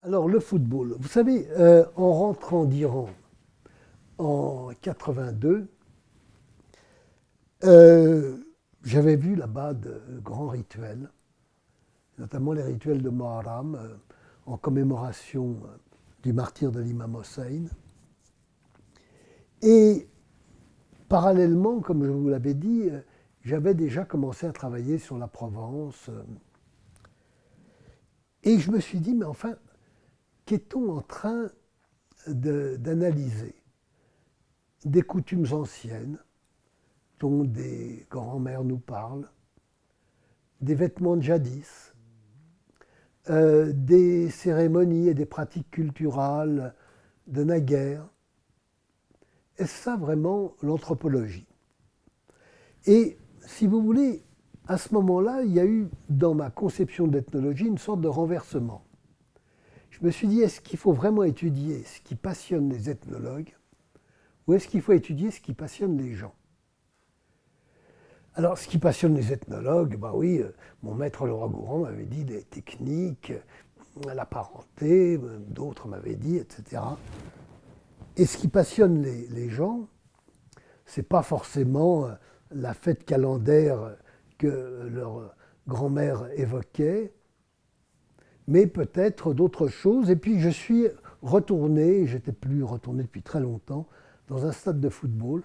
Alors, le football. Vous savez, en rentrant d'Iran en 82, euh, j'avais vu là-bas de grands rituels, notamment les rituels de Muharram, en commémoration du martyre de l'imam Hossein. Et parallèlement, comme je vous l'avais dit, j'avais déjà commencé à travailler sur la Provence. Et je me suis dit, mais enfin, qu'est-on en train d'analyser des coutumes anciennes dont des grands-mères nous parlent, des vêtements de jadis, des cérémonies et des pratiques culturelles de naguère. Est-ce ça vraiment l'anthropologie? Et si vous voulez, à ce moment-là, il y a eu dans ma conception de l'ethnologie une sorte de renversement. Je me suis dit, est-ce qu'il faut vraiment étudier ce qui passionne les ethnologues ou est-ce qu'il faut étudier ce qui passionne les gens? Alors, ce qui passionne les ethnologues, bah oui, mon maître Leroy-Gourhan m'avait dit les techniques, la parenté, d'autres m'avaient dit, etc. Et ce qui passionne les gens, c'est pas forcément la fête calendaire que leur grand-mère évoquait, mais peut-être d'autres choses. Et puis je suis retourné, j'étais plus retourné depuis très longtemps, dans un stade de football.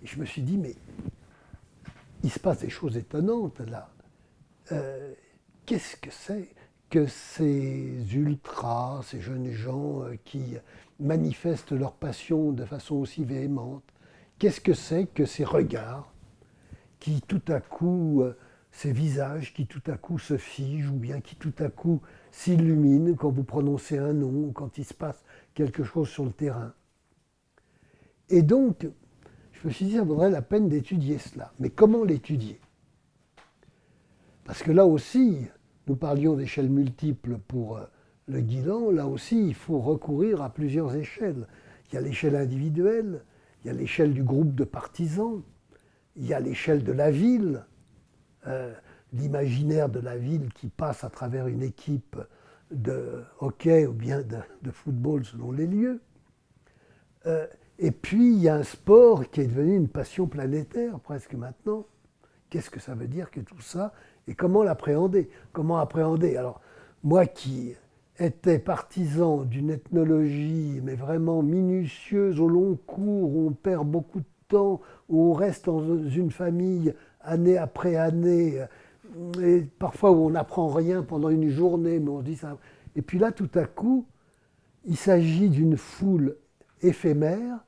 Et je me suis dit, mais il se passe des choses étonnantes là. Qu'est-ce que c'est que ces ultras, ces jeunes gens qui manifestent leur passion de façon aussi véhémente? Qu'est-ce que c'est que ces regards qui tout à coup, ces visages qui tout à coup se figent ou bien qui tout à coup s'illuminent quand vous prononcez un nom ou quand il se passe quelque chose sur le terrain? Et donc, je me suis dit, ça vaudrait la peine d'étudier cela. Mais comment l'étudier? Parce que là aussi, nous parlions d'échelles multiples pour le guidon, là aussi, il faut recourir à plusieurs échelles. Il y a l'échelle individuelle, il y a l'échelle du groupe de partisans, il y a l'échelle de la ville, l'imaginaire de la ville qui passe à travers une équipe de hockey ou bien de football selon les lieux. Et puis, il y a un sport qui est devenu une passion planétaire presque maintenant. Qu'est-ce que ça veut dire que tout ça? Et comment l'appréhender? Comment appréhender? Alors, moi qui étais partisan d'une ethnologie, mais vraiment minutieuse, au long cours, où on perd beaucoup de temps, où on reste dans une famille année après année, et parfois où on n'apprend rien pendant une journée, mais on se dit ça. Et puis là, tout à coup, il s'agit d'une foule éphémère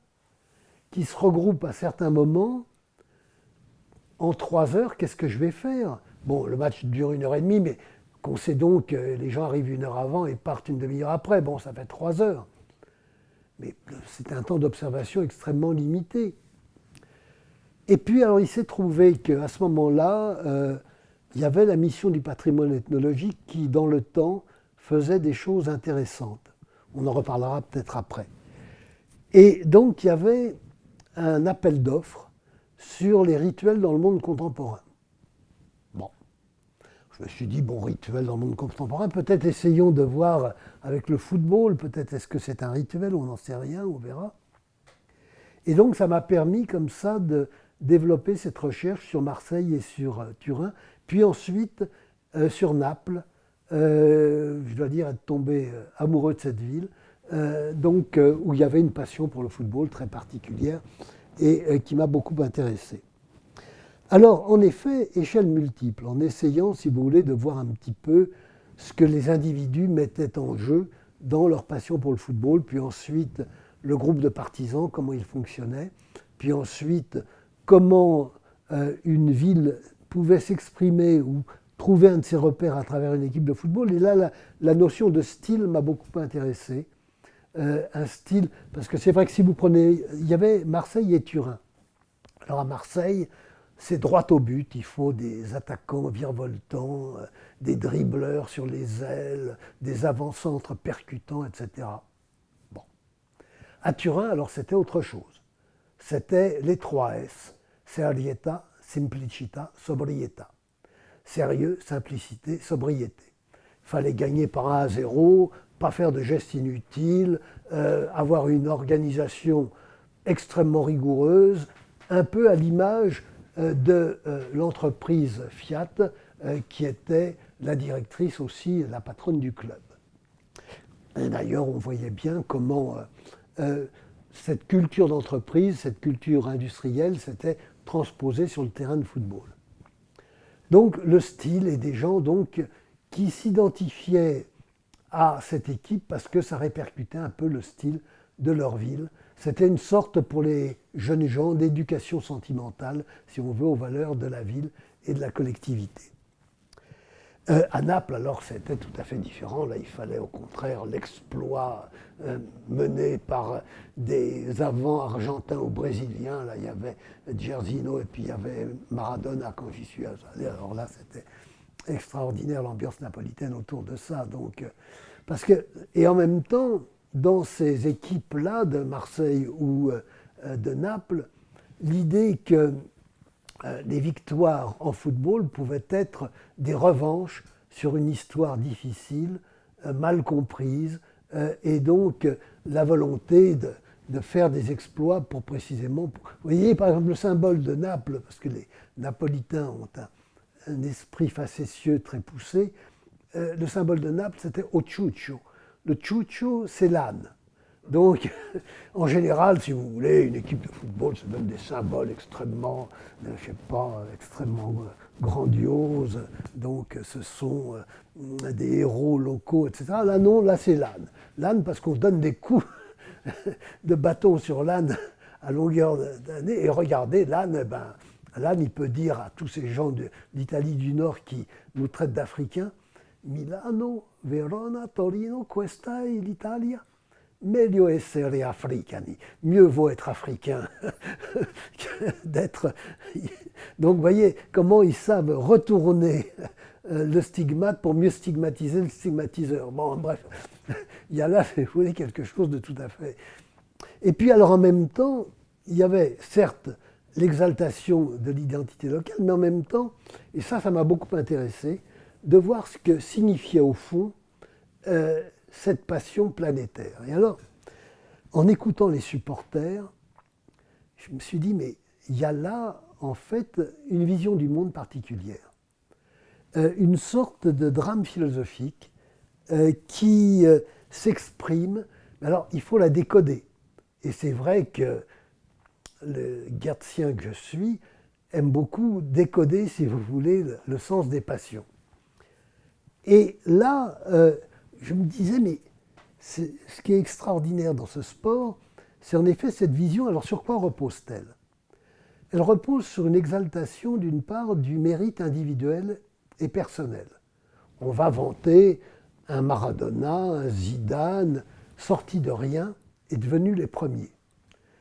qui se regroupe à certains moments. En 3 heures, qu'est-ce que je vais faire? Bon, le match dure 1 heure et demie, mais qu'on sait donc que les gens arrivent 1 heure avant et partent une demi-heure après. Bon, ça fait 3 heures. Mais c'est un temps d'observation extrêmement limité. Et puis, alors, il s'est trouvé qu'à ce moment-là, il y avait la mission du patrimoine ethnologique qui, dans le temps, faisait des choses intéressantes. On en reparlera peut-être après. Et donc, il y avait un appel d'offres sur les rituels dans le monde contemporain. Bon, je me suis dit, bon, rituel dans le monde contemporain, peut-être essayons de voir avec le football, peut-être est-ce que c'est un rituel, on n'en sait rien, on verra. Et donc ça m'a permis comme ça de développer cette recherche sur Marseille et sur Turin, puis ensuite sur Naples. Je dois dire être tombé amoureux de cette ville, où il y avait une passion pour le football très particulière et qui m'a beaucoup intéressé. Alors, en effet, échelle multiple, en essayant, si vous voulez, de voir un petit peu ce que les individus mettaient en jeu dans leur passion pour le football, puis ensuite le groupe de partisans, comment il fonctionnait, puis ensuite comment une ville pouvait s'exprimer ou trouver un de ses repères à travers une équipe de football. Et là, la notion de style m'a beaucoup intéressé. un style, parce que c'est vrai que si vous prenez, il y avait Marseille et Turin. Alors à Marseille, c'est droit au but, il faut des attaquants virevoltants, des dribbleurs sur les ailes, des avant-centres percutants, etc. Bon. À Turin, alors c'était autre chose. C'était les 3 S, serietà, simplicità, sobrietà. Sérieux, simplicité, sobriété. Il fallait gagner par 1-0, pas faire de gestes inutiles, avoir une organisation extrêmement rigoureuse, un peu à l'image de l'entreprise Fiat, qui était la directrice aussi, la patronne du club. Et d'ailleurs, on voyait bien comment cette culture d'entreprise, cette culture industrielle s'était transposée sur le terrain de football. Donc le style et des gens donc, qui s'identifiaient à cette équipe parce que ça répercutait un peu le style de leur ville. C'était une sorte pour les jeunes gens d'éducation sentimentale, si on veut, aux valeurs de la ville et de la collectivité. À Naples, alors, c'était tout à fait différent. Là, il fallait au contraire l'exploit mené par des avants argentins ou brésiliens. Là, il y avait Gersino et puis il y avait Maradona quand j'y suis allé. Alors là, c'était extraordinaire l'ambiance napolitaine autour de ça. Donc, parce que, et en même temps, dans ces équipes-là de Marseille ou de Naples, l'idée que les victoires en football pouvaient être des revanches sur une histoire difficile, mal comprise, et donc la volonté de faire des exploits pour précisément... Vous voyez par exemple le symbole de Naples, parce que les Napolitains ont un esprit facétieux très poussé, le symbole de Naples c'était Ochucho. Le chucho c'est l'âne. Donc, en général, si vous voulez, une équipe de football se donne des symboles extrêmement, je ne sais pas, extrêmement grandioses. Donc, ce sont des héros locaux, etc. Là, non, là, c'est l'âne. L'âne, parce qu'on donne des coups de bâton sur l'âne à longueur d'année. Et regardez, l'âne, ben, l'âne, il peut dire à tous ces gens d'Italie du Nord qui nous traitent d'Africains, Milano, Verona, Torino, questa è l'Italia. Meglio essere africani. Mieux vaut être africain que d'être. Donc, vous voyez comment ils savent retourner le stigmate pour mieux stigmatiser le stigmatiseur. Bon, bref, il y a là, si vous voulez, quelque chose de tout à fait. Et puis, alors, en même temps, il y avait certes l'exaltation de l'identité locale, mais en même temps, et ça m'a beaucoup intéressé, de voir ce que signifiait au fond cette passion planétaire. Et alors, en écoutant les supporters, je me suis dit, mais il y a là, en fait, une vision du monde particulière. Une sorte de drame philosophique qui s'exprime. Alors, il faut la décoder. Et c'est vrai que le Geertsien que je suis aime beaucoup décoder, si vous voulez, le sens des passions. Et là, je me disais, mais ce qui est extraordinaire dans ce sport, c'est en effet cette vision. Alors sur quoi repose-t-elle? Elle repose sur une exaltation d'une part du mérite individuel et personnel. On va vanter un Maradona, un Zidane, sortis de rien et devenus les premiers.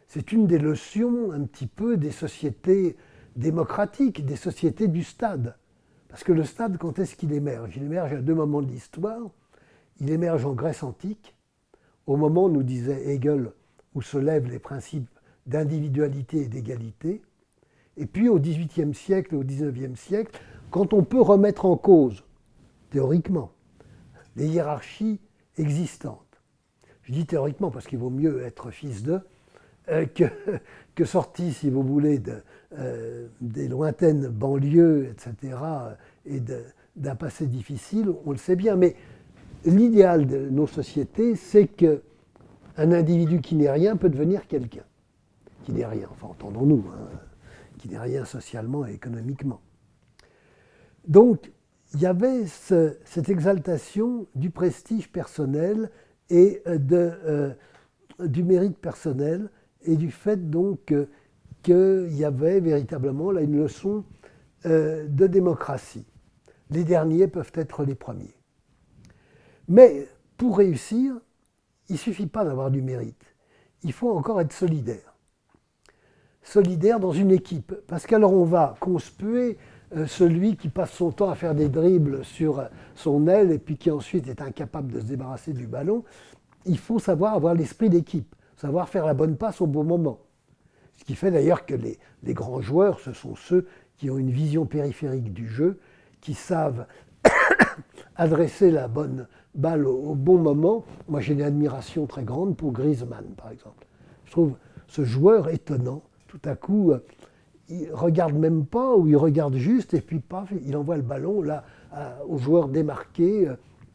C'est une des leçons un petit peu des sociétés démocratiques, des sociétés du stade. Parce que le stade, quand est-ce qu'il émerge? Il émerge à deux moments de l'histoire. Il émerge en Grèce antique, au moment, nous disait Hegel, où se lèvent les principes d'individualité et d'égalité. Et puis au XVIIIe siècle et au XIXe siècle, quand on peut remettre en cause, théoriquement, les hiérarchies existantes. Je dis théoriquement parce qu'il vaut mieux être fils d'eux que sorti, si vous voulez, des lointaines banlieues, etc., et d'un passé difficile, on le sait bien. Mais l'idéal de nos sociétés, c'est qu'un individu qui n'est rien peut devenir quelqu'un. Qui n'est rien, enfin entendons-nous, hein, qui n'est rien socialement et économiquement. Donc, il y avait cette exaltation du prestige personnel et du mérite personnel, et du fait donc qu'il y avait véritablement là une leçon de démocratie. Les derniers peuvent être les premiers. Mais pour réussir, il ne suffit pas d'avoir du mérite. Il faut encore être solidaire. Solidaire dans une équipe. Parce qu'alors on va conspuer celui qui passe son temps à faire des dribbles sur son aile et puis qui ensuite est incapable de se débarrasser du ballon. Il faut savoir avoir l'esprit d'équipe, savoir faire la bonne passe au bon moment. Ce qui fait d'ailleurs que les grands joueurs, ce sont ceux qui ont une vision périphérique du jeu, qui savent adresser la bonne balle au bon moment. Moi, j'ai une admiration très grande pour Griezmann, par exemple. Je trouve ce joueur étonnant. Tout à coup, il ne regarde même pas, ou il regarde juste, et puis paf, il envoie le ballon là, au joueur démarqué,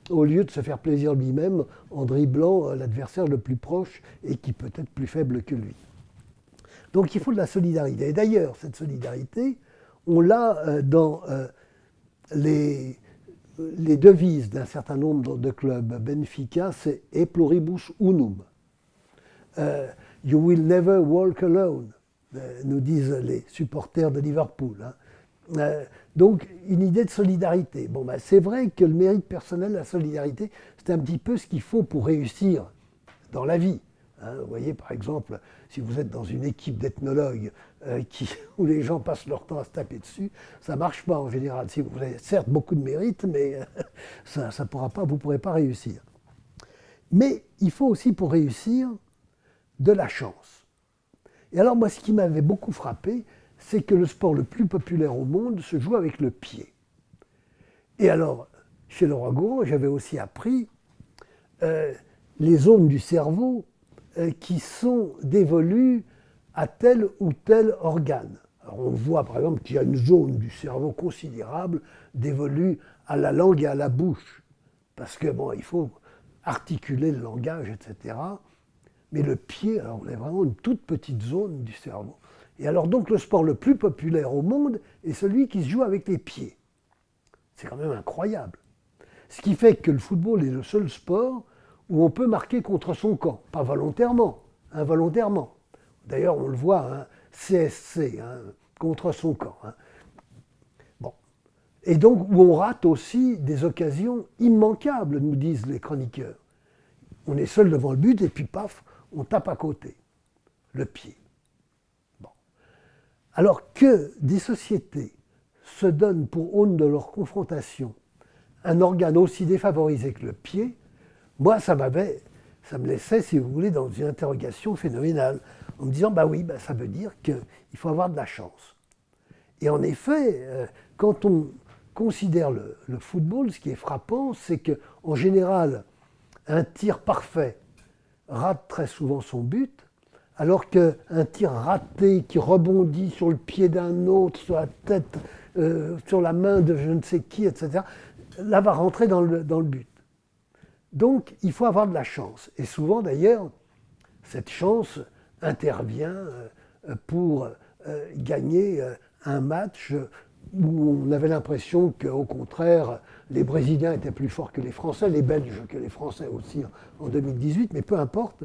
au lieu de se faire plaisir lui-même en dribblant l'adversaire le plus proche et qui peut être plus faible que lui. Donc il faut de la solidarité. Et d'ailleurs, cette solidarité, on l'a dans les devises d'un certain nombre de clubs. Benfica, c'est E pluribus unum. You will never walk alone, nous disent les supporters de Liverpool. Donc, une idée de solidarité. Bon, ben, c'est vrai que le mérite personnel, la solidarité, c'est un petit peu ce qu'il faut pour réussir dans la vie. Vous voyez, par exemple, si vous êtes dans une équipe d'ethnologues où les gens passent leur temps à se taper dessus, ça ne marche pas en général. Si vous avez certes beaucoup de mérite, mais ça pourra pas, vous ne pourrez pas réussir. Mais il faut aussi, pour réussir, de la chance. Et alors, moi, ce qui m'avait beaucoup frappé, c'est que le sport le plus populaire au monde se joue avec le pied. Et alors, chez Laurent Gouraud, j'avais aussi appris les zones du cerveau qui sont dévolues à tel ou tel organe. Alors on voit par exemple qu'il y a une zone du cerveau considérable dévolue à la langue et à la bouche, parce que bon, il faut articuler le langage, etc. Mais le pied, alors on a vraiment une toute petite zone du cerveau. Et alors donc le sport le plus populaire au monde est celui qui se joue avec les pieds. C'est quand même incroyable. Ce qui fait que le football est le seul sport où on peut marquer contre son camp, pas volontairement, involontairement. D'ailleurs, on le voit, CSC, contre son camp. Bon. Et donc, où on rate aussi des occasions immanquables, nous disent les chroniqueurs. On est seul devant le but et puis paf, on tape à côté, le pied. Bon. Alors que des sociétés se donnent pour aune de leur confrontation un organe aussi défavorisé que le pied, moi, ça me laissait, si vous voulez, dans une interrogation phénoménale, en me disant, bah oui, bah, ça veut dire qu'il faut avoir de la chance. Et en effet, quand on considère le football, ce qui est frappant, c'est qu'en général, un tir parfait rate très souvent son but, alors qu'un tir raté qui rebondit sur le pied d'un autre, sur la tête, sur la main de je ne sais qui, etc., là va rentrer dans le but. Donc, il faut avoir de la chance. Et souvent, d'ailleurs, cette chance intervient pour gagner un match où on avait l'impression qu'au contraire, les Brésiliens étaient plus forts que les Français, les Belges que les Français aussi en 2018, mais peu importe,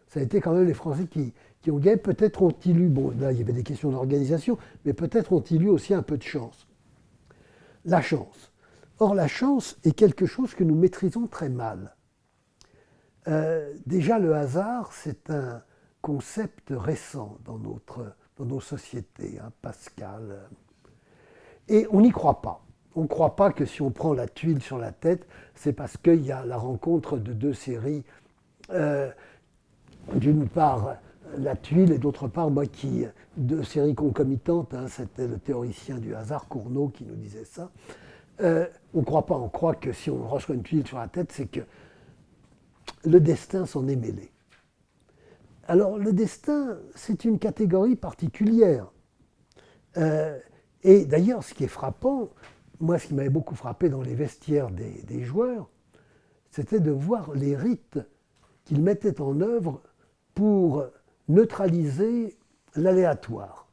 ça a été quand même les Français qui ont gagné. Peut-être ont-ils eu, bon là il y avait des questions d'organisation, mais peut-être ont-ils eu aussi un peu de chance. La chance. Or, la chance est quelque chose que nous maîtrisons très mal. Déjà, le hasard, c'est un concept récent dans nos sociétés, Pascal. Et on n'y croit pas. On ne croit pas que si on prend la tuile sur la tête, c'est parce qu'il y a la rencontre de deux séries. D'une part, la tuile, et d'autre part, deux séries concomitantes. C'était le théoricien du hasard, Cournot, qui nous disait ça. On ne croit pas, on croit que si on reçoit une tuile sur la tête, c'est que le destin s'en est mêlé. Alors le destin, c'est une catégorie particulière. Et d'ailleurs, ce qui est frappant, moi ce qui m'avait beaucoup frappé dans les vestiaires des joueurs, c'était de voir les rites qu'ils mettaient en œuvre pour neutraliser l'aléatoire,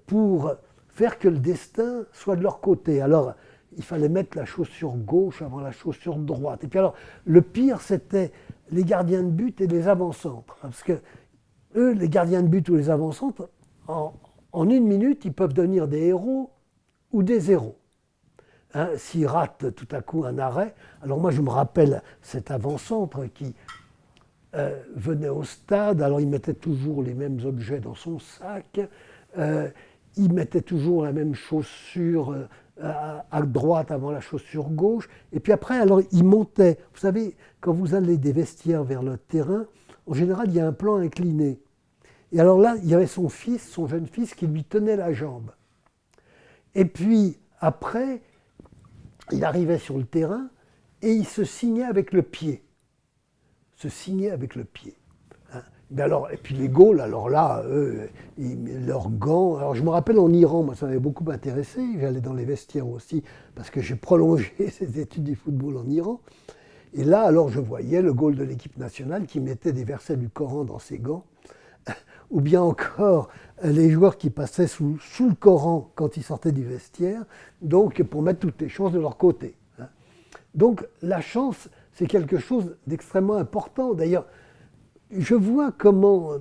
pour faire que le destin soit de leur côté. Alors, il fallait mettre la chaussure gauche avant la chaussure droite. Et puis alors, le pire, c'était les gardiens de but et les avant-centres. Parce que eux, les gardiens de but ou les avant-centres, en une minute, ils peuvent devenir des héros ou des héros. S'ils ratent tout à coup un arrêt. Alors moi, je me rappelle cet avant-centre qui venait au stade, alors il mettait toujours les mêmes objets dans son sac, il mettait toujours la même chaussure à droite avant la chaussure gauche, et puis après, alors il montait. Vous savez, quand vous allez des vestiaires vers le terrain, en général, il y a un plan incliné. Et alors là, il y avait son fils, son jeune fils, qui lui tenait la jambe. Et puis après, il arrivait sur le terrain et il se signait avec le pied. Se signait avec le pied. Hein. Mais alors, et puis les Gaules, alors là, eux, leurs gants. Alors je me rappelle en Iran, moi ça m'avait beaucoup intéressé. J'allais dans les vestiaires aussi parce que j'ai prolongé ces études du football en Iran. Et là, alors je voyais le Gaule de l'équipe nationale qui mettait des versets du Coran dans ses gants. Ou bien encore les joueurs qui passaient sous le Coran quand ils sortaient du vestiaire, donc pour mettre toutes les chances de leur côté. Hein. Donc la chance, c'est quelque chose d'extrêmement important. D'ailleurs, je vois comment,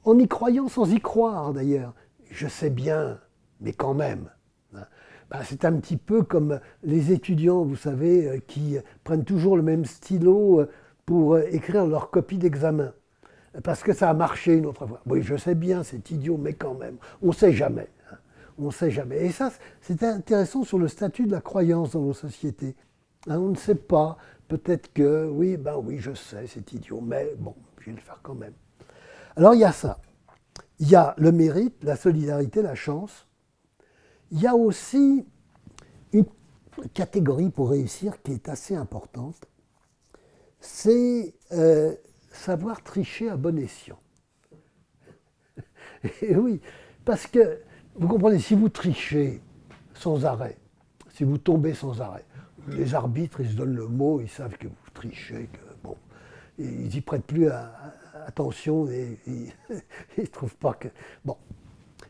en y croyant sans y croire d'ailleurs, je sais bien, mais quand même, hein, c'est un petit peu comme les étudiants, vous savez, qui prennent toujours le même stylo pour écrire leur copie d'examen. Parce que ça a marché une autre fois. Oui, je sais bien, c'est idiot, mais quand même, on ne sait jamais. Hein. On ne sait jamais. Et ça, c'est intéressant sur le statut de la croyance dans nos sociétés. Hein, on ne sait pas. Peut-être que, oui, je sais, c'est idiot, mais bon, je vais le faire quand même. Alors, il y a ça. Il y a le mérite, la solidarité, la chance. Il y a aussi une catégorie pour réussir qui est assez importante. C'est savoir tricher à bon escient. Et oui, parce que, vous comprenez, si vous trichez sans arrêt, si vous tombez sans arrêt, les arbitres, ils se donnent le mot, ils savent que vous trichez, que bon, ils n'y prêtent plus attention et ils ne trouvent pas que... Bon.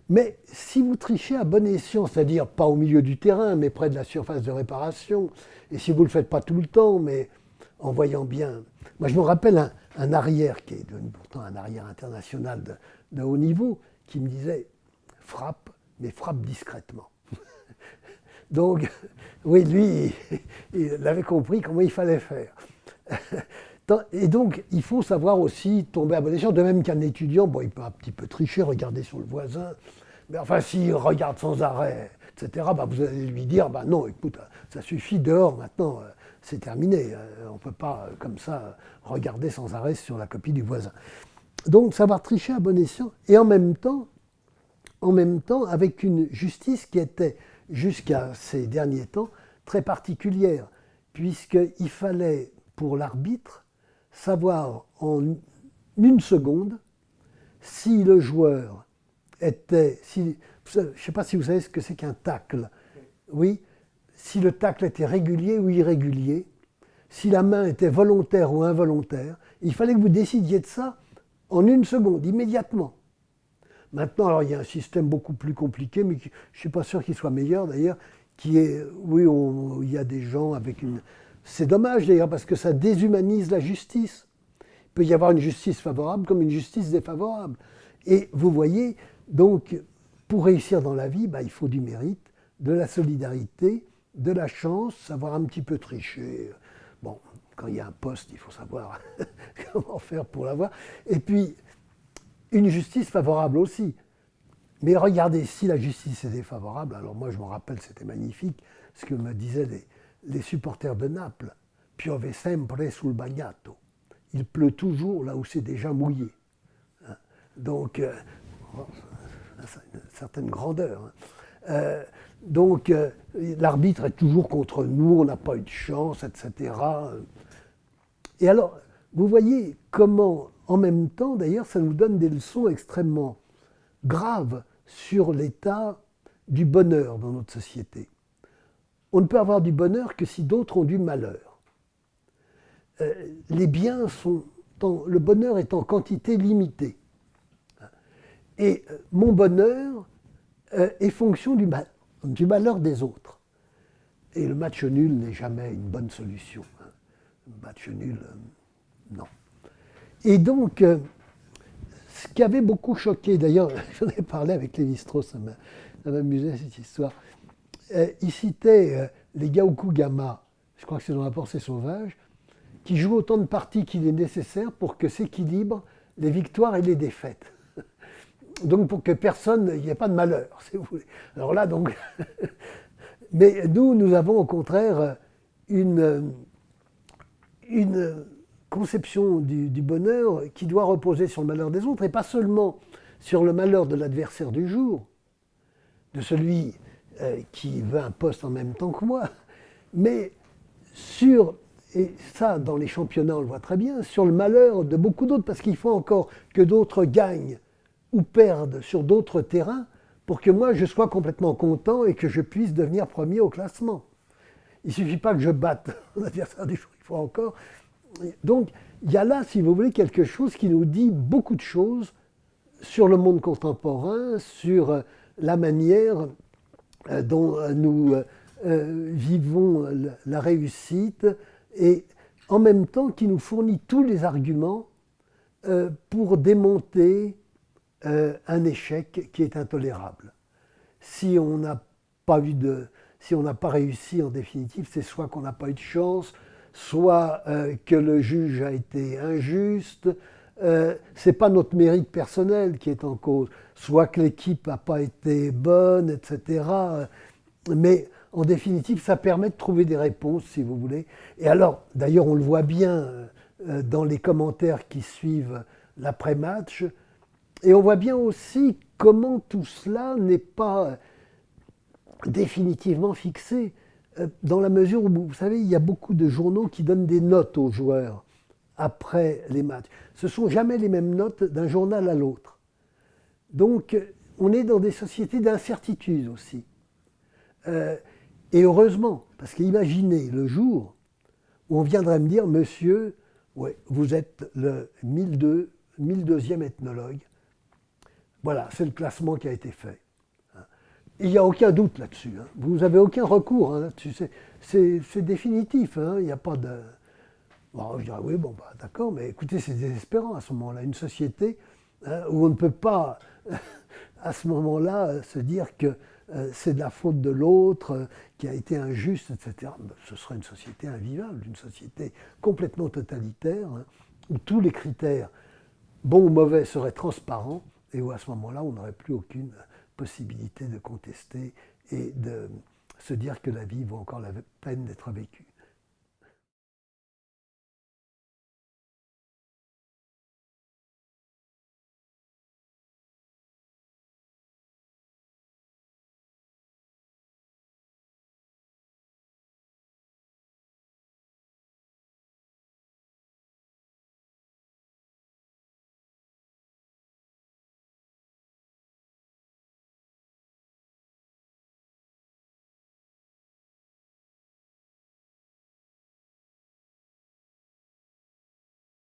Mais si vous trichez à bon escient, c'est-à-dire pas au milieu du terrain, mais près de la surface de réparation, et si vous ne le faites pas tout le temps, mais en voyant bien... Moi, je me rappelle un arrière, qui est devenu pourtant un arrière international de haut niveau, qui me disait « frappe, mais frappe discrètement ». Donc, oui, lui, il avait compris comment il fallait faire. Et donc, il faut savoir aussi tomber à bon escient, de même qu'un étudiant, bon, il peut un petit peu tricher, regarder sur le voisin, mais enfin, s'il regarde sans arrêt, etc., vous allez lui dire, non, écoute, ça suffit, dehors, maintenant, c'est terminé. On ne peut pas, comme ça, regarder sans arrêt sur la copie du voisin. Donc, savoir tricher à bon escient, et en même temps, avec une justice qui était, jusqu'à ces derniers temps, très particulière, puisqu'il fallait, pour l'arbitre, savoir en une seconde si le joueur était... je ne sais pas si vous savez ce que c'est qu'un tacle. Oui, si le tacle était régulier ou irrégulier, si la main était volontaire ou involontaire, il fallait que vous décidiez de ça en une seconde, immédiatement. Maintenant, alors, il y a un système beaucoup plus compliqué, mais je ne suis pas sûr qu'il soit meilleur d'ailleurs, qui est, oui, il y a des gens avec une... C'est dommage d'ailleurs, parce que ça déshumanise la justice. Il peut y avoir une justice favorable comme une justice défavorable. Et vous voyez, donc, pour réussir dans la vie, il faut du mérite, de la solidarité, de la chance, savoir un petit peu tricher. Bon, quand il y a un poste, il faut savoir comment faire pour l'avoir. Et puis, une justice favorable aussi. Mais regardez, si la justice est défavorable, alors moi je me rappelle, c'était magnifique, ce que me disaient les supporters de Naples. Piove sempre sul bagnato. Il pleut toujours là où c'est déjà mouillé. Hein. Donc, une certaine grandeur. Hein. Donc, l'arbitre est toujours contre nous, on n'a pas eu de chance, etc. Et alors, vous voyez comment, en même temps, d'ailleurs, ça nous donne des leçons extrêmement graves sur l'état du bonheur dans notre société. On ne peut avoir du bonheur que si d'autres ont du malheur. Les biens sont... le bonheur est en quantité limitée. Et mon bonheur est fonction du malheur des autres. Et le match nul n'est jamais une bonne solution. Le match nul, non. Et donc, ce qui avait beaucoup choqué, d'ailleurs, j'en ai parlé avec Lévi-Strauss, ça m'amusait cette histoire. Il citait les Gaokugama, je crois que c'est dans La Pensée sauvage, qui joue autant de parties qu'il est nécessaire pour que s'équilibrent les victoires et les défaites. Donc pour que personne, il n'y ait pas de malheur, si vous voulez. Alors là, donc, mais nous avons au contraire une conception du bonheur qui doit reposer sur le malheur des autres, et pas seulement sur le malheur de l'adversaire du jour, de celui qui veut un poste en même temps que moi, mais sur, et ça dans les championnats on le voit très bien, sur le malheur de beaucoup d'autres, parce qu'il faut encore que d'autres gagnent ou perdent sur d'autres terrains pour que moi je sois complètement content et que je puisse devenir premier au classement. Il ne suffit pas que je batte l'adversaire du jour, il faut encore. Donc il y a là, si vous voulez, quelque chose qui nous dit beaucoup de choses sur le monde contemporain, sur la manière dont nous vivons la réussite, et en même temps qui nous fournit tous les arguments pour démonter un échec qui est intolérable. Si on n'a pas réussi en définitive, c'est soit qu'on n'a pas eu de chance, soit que le juge a été injuste, c'est pas notre mérite personnel qui est en cause, soit que l'équipe n'a pas été bonne, etc. Mais en définitive, ça permet de trouver des réponses, si vous voulez. Et alors, d'ailleurs, on le voit bien dans les commentaires qui suivent l'après-match, et on voit bien aussi comment tout cela n'est pas définitivement fixé, dans la mesure où, vous savez, il y a beaucoup de journaux qui donnent des notes aux joueurs après les matchs. Ce ne sont jamais les mêmes notes d'un journal à l'autre. Donc, on est dans des sociétés d'incertitude aussi. Et heureusement, parce qu'imaginez le jour où on viendrait me dire, monsieur, ouais, vous êtes le 1002e ethnologue. Voilà, c'est le classement qui a été fait. Il n'y a aucun doute là-dessus. Hein. Vous n'avez aucun recours hein, là-dessus. C'est définitif. Hein. Il n'y a pas de... Bon, je dirais, oui, bon, bah, d'accord, mais écoutez, c'est désespérant à ce moment-là. Une société hein, où on ne peut pas, à ce moment-là, se dire que c'est de la faute de l'autre, qui a été injuste, etc. Ce serait une société invivable, une société complètement totalitaire, hein, où tous les critères, bons ou mauvais, seraient transparents, et où à ce moment-là, on n'aurait plus aucune possibilité de contester et de se dire que la vie vaut encore la peine d'être vécue.